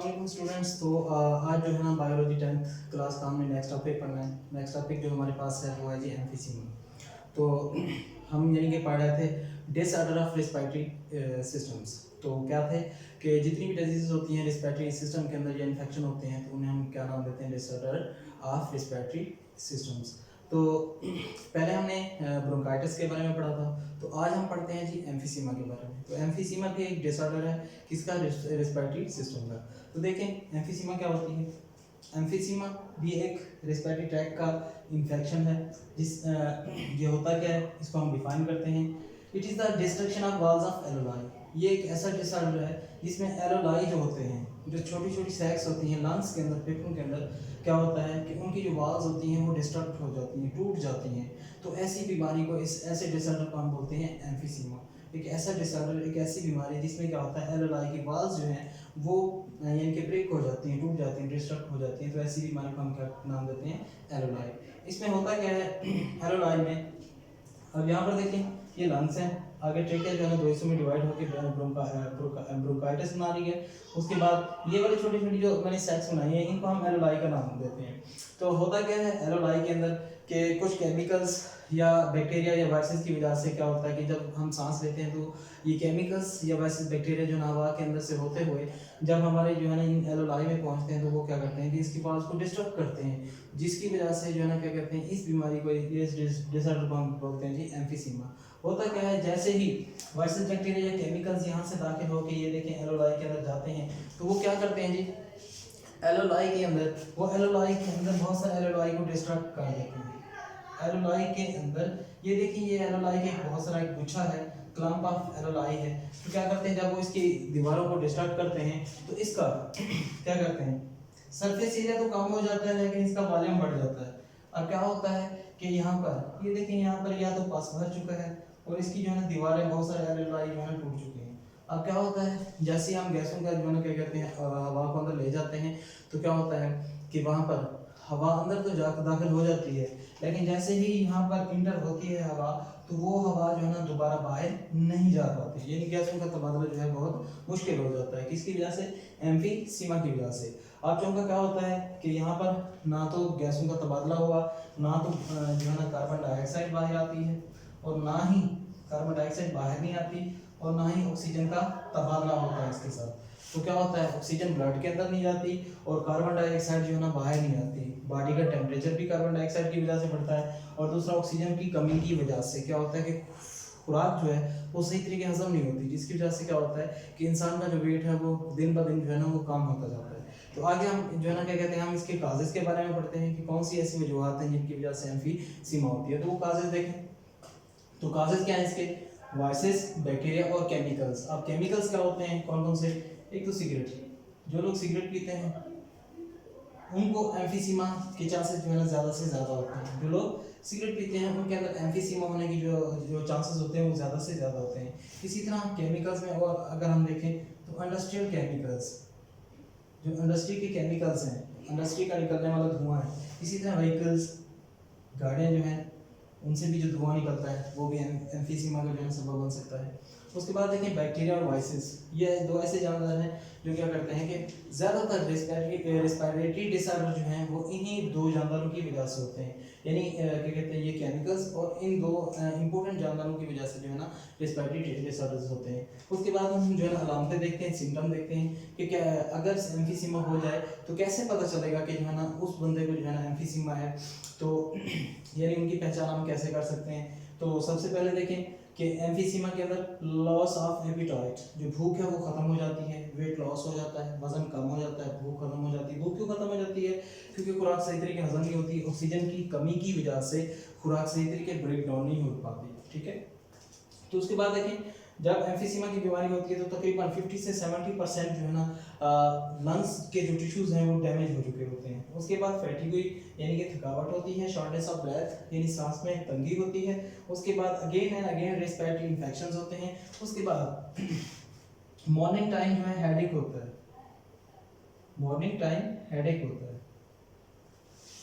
अस्सलाम स्टूडेंट्स। तो आज जो है ना बायोलॉजी 10th क्लास का हमने नेक्स्ट टॉपिक पढ़ना है। नेक्स्ट टॉपिक जो हमारे पास है वो है जी एम्फीसीमा। तो हम यानी कि पढ़ रहे थे डिसऑर्डर ऑफ रिस्पिरेटरी सिस्टम्स। तो क्या थे कि जितनी भी डिजीज़ होती हैं रिस्पिरेटरी सिस्टम के अंदर या इन्फेक्शन होते हैं तो उन्हें हम क्या नाम देते हैं, डिसऑर्डर ऑफ रिस्पिरेटरी सिस्टम्स। तो पहले हमने ब्रोंकाइटिस के बारे में पढ़ा था, तो आज हम पढ़ते हैं जी एम्फीसीमा के बारे में। तो एम्फीसीमा भी एक डिसऑर्डर है किसका, रिस्पिरेटरी सिस्टम का। तो देखें एम्फीसीमा क्या होती है। एम्फीसीमा भी एक रिस्पिरेटरी ट्रैक्ट का इन्फेक्शन है। ये होता क्या है, इसको हम डिफाइन करते हैं। It is the destruction of walls of alveoli. ये एक ऐसा डिसऑर्डर है जिसमें एलोलाई जो होते हैं, जो छोटी छोटी सैक्स होती हैं लंग्स के अंदर, फेफड़ों के अंदर, क्या होता है कि उनकी जो वॉल्स होती हैं वो डिस्ट्रक्ट हो जाती हैं, टूट जाती हैं। तो ऐसी बीमारी को, इस ऐसे डिसऑर्डर को हम बोलते हैं एम्फीसीमा। एक ऐसा डिसऑर्डर, एक ऐसी बीमारी जिसमें क्या होता है, एलोलाई की वॉल्स जो हैं वो यानी कि ब्रेक हो जाती हैं, टूट जाती हैं, डिस्ट्रक्ट हो जाती हैं। तो ऐसी बीमारी को हम क्या नाम देते हैं, एलोलाई। इसमें होता क्या है एलोलाई में, अब यहाँ पर देखें ये लंग्स हैं, आगे ट्रेकिया जो है ना दो हिस्सों में डिवाइड होकर ब्रोंकाइटिस बना रही है। उसके बाद ये वाली छोटी छोटी जो मैंने सैक्स बनाई है इनको हम एलोलाई का नाम देते हैं। तो होता क्या है एलोलाई के अंदर कि कुछ केमिकल्स या बैक्टीरिया या वायरसेस की वजह से क्या होता है कि जब हम सांस लेते हैं तो ये केमिकल्स या वायरसेस बैक्टीरिया जो ना हवा के अंदर से होते हुए जब हमारे जो है ना इन एलोलाई में पहुंचते हैं तो वो क्या करते हैं कि इसकी वॉल्स को डिस्टर्ब करते हैं, जिसकी वजह से जो है ना क्या कहते हैं, इस बीमारी को, इस डिसऑर्डर को हम बोलते हैं जी एम्फीसीमा। होता क्या है, जैसे ही वायरसेस बैक्टीरिया या केमिकल्स यहाँ से दाखिल होकर ये देखें एलोलाई के अंदर जाते हैं तो वो क्या करते हैं जी, एलोलाई के अंदर, वो एलोलाई के अंदर बहुत सारे एलोलाई को डिस्ट्रक्ट कर देते हैं। एलोलाई के अंदर ये देखिए, ये एलोलाई के बहुत सारा एक गुच्छा है, क्लम्प ऑफ एलोलाई है। तो क्या करते हैं, जब वो इसकी दीवारों को डिस्ट्रक्ट करते हैं तो इसका क्या करते हैं, सरफेस एरिया तो कम हो जाता है लेकिन इसका वॉल्यूम बढ़ जाता है। अब क्या होता है कि यहाँ पर ये देखिए, यहाँ पर या तो पास भर चुका है और इसकी जो है ना दीवारें, बहुत सारे एलोलाई जो है टूट चुके हैं। अब क्या होता है, जैसे हम गैसों का जो है ना क्या कहते हैं हवा को अंदर ले जाते हैं तो क्या होता है कि वहाँ पर हवा अंदर तो जा दाखिल हो जाती है, लेकिन जैसे ही यहाँ पर इंटर होती है हवा तो वो हवा जो है ना दोबारा बाहर नहीं जा पाती, यानी गैसों का तबादला जो है बहुत मुश्किल हो जाता है। किसकी वजह से, एम्फीसीमा की वजह से। आप चूँकि क्या होता है कि यहाँ पर ना तो गैसों का तबादला हुआ, ना तो जो है ना कार्बन डाइऑक्साइड बाहर आती है, और ना ही कार्बन डाइऑक्साइड बाहर नहीं आती, और ना ही ऑक्सीजन का तबादला होता है इसके साथ। तो क्या होता है, ऑक्सीजन ब्लड के अंदर नहीं जाती और कार्बन डाइऑक्साइड जो है ना बाहर नहीं आती। बॉडी का टेम्परेचर भी कार्बन डाइऑक्साइड की वजह से बढ़ता है, और दूसरा ऑक्सीजन की कमी की वजह से क्या होता है कि खुराक जो है वो सही तरीके हजम नहीं होती, जिसकी वजह से क्या होता है कि इंसान का जो वेट है वो दिन ब दिन जो है ना वो कम होता जाता है। तो आगे हम जो है ना क्या कहते हैं, हम इसके काजेज के बारे में पढ़ते हैं कि कौन सी ऐसी वजूहत हैं जिनकी वजह से एम्फीसीमा होती है। तो वो काजेज देखें, तो काजेज क्या है इसके, वायरसेस, बैक्टीरिया और केमिकल्स। अब केमिकल्स क्या होते हैं, कौन कौन से, एक तो सिगरेट, जो लोग सिगरेट पीते हैं उनको एम्फीसीमा के चांसेस जो है ना ज़्यादा से ज़्यादा होते हैं। जो लोग सिगरेट पीते हैं उनके अंदर एम्फीसीमा होने की जो चांसेस होते हैं वो ज़्यादा से ज़्यादा होते हैं। इसी तरह केमिकल्स में और अगर हम देखें तो इंडस्ट्रियल केमिकल्स, जो इंडस्ट्री के केमिकल्स हैं, इंडस्ट्री का निकलने वाला धुआं है। इसी तरह व्हीकल्स, गाड़ियाँ जो हैं उनसे भी जो धुआं निकलता है वो भी एम्फीसीमा का जो है सबब बन सकता है। उसके बाद देखें बैक्टीरिया और वायरसेस, ये दो ऐसे जानवर हैं जो क्या करते हैं कि ज़्यादातर रिस्पिरेटरी डिसऑर्डर जो हैं वो इन्हीं दो जानवरों की वजह से होते हैं। यानी क्या कहते हैं, ये केमिकल्स और इन दो इंपॉर्टेंट जानवरों की वजह से जो है ना रिस्पिरेटरी डिसऑर्डर्स होते हैं। उसके बाद हम जो है ना अलामतें देखते हैं, सिम्टम देखते हैं कि क्या अगर एम्फीसीमा हो जाए तो कैसे पता चलेगा कि जो है ना उस बंदे को जो है ना एम्फीसीमा है। तो यानी उनकी पहचान हम कैसे कर सकते हैं। तो सबसे पहले देखें कि एम्फीसीमा के अंदर लॉस ऑफ एपिटाइट, जो भूख है वो खत्म हो जाती है, वेट लॉस हो जाता है, वजन कम हो जाता है, भूख खत्म हो जाती है। भूख क्यों खत्म हो जाती है, क्योंकि खुराक सही तरीके हजम नहीं होती, ऑक्सीजन की कमी की वजह से खुराक सही तरीके ब्रेक डाउन नहीं हो पाती। ठीक है, तो उसके बाद देखें जब एम्फीसीमा की बीमारी होती है तो तकरीबन 50 से 70% जो है ना लंग्स के जो टिश्यूज़ हैं वो डैमेज हो चुके होते हैं। उसके बाद फैटिग यानी कि थकावट होती है, शॉर्टनेस ऑफ ब्रेथ यानी सांस में तंगी होती है। उसके बाद again and again respiratory infections होते हैं। उसके बाद मॉर्निंग टाइम जो है हेडेक होता है, मॉर्निंग टाइम हेडेक होता है।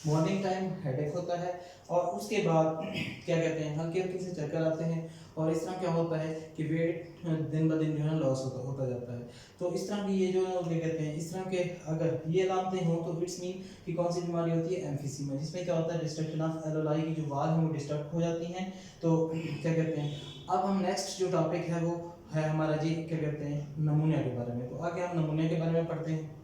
मॉर्निंग टाइम हेडेक होता है और उसके बाद क्या कहते हैं हल्के हल्के से चक्कर आते हैं और इस तरह क्या होता है कि वेट दिन ब दिन जो है लॉस होता जाता है। तो इस तरह की ये जो क्या कहते हैं इस तरह के अगर ये अलामतें हों तो इट्स मीन कि कौन सी बीमारी होती है एम्फीसीमा, जिसमें क्या होता है डिस्ट्रक्शन ऑफ एलोलाई की जो वाल है वो डिस्ट्रक्ट हो जाती हैं। तो क्या कहते हैं अब हम नेक्स्ट जो टॉपिक है वो है हमारा जी क्या कहते हैं नमूनिया के बारे में। तो आगे हम नमूनिया के बारे में पढ़ते हैं।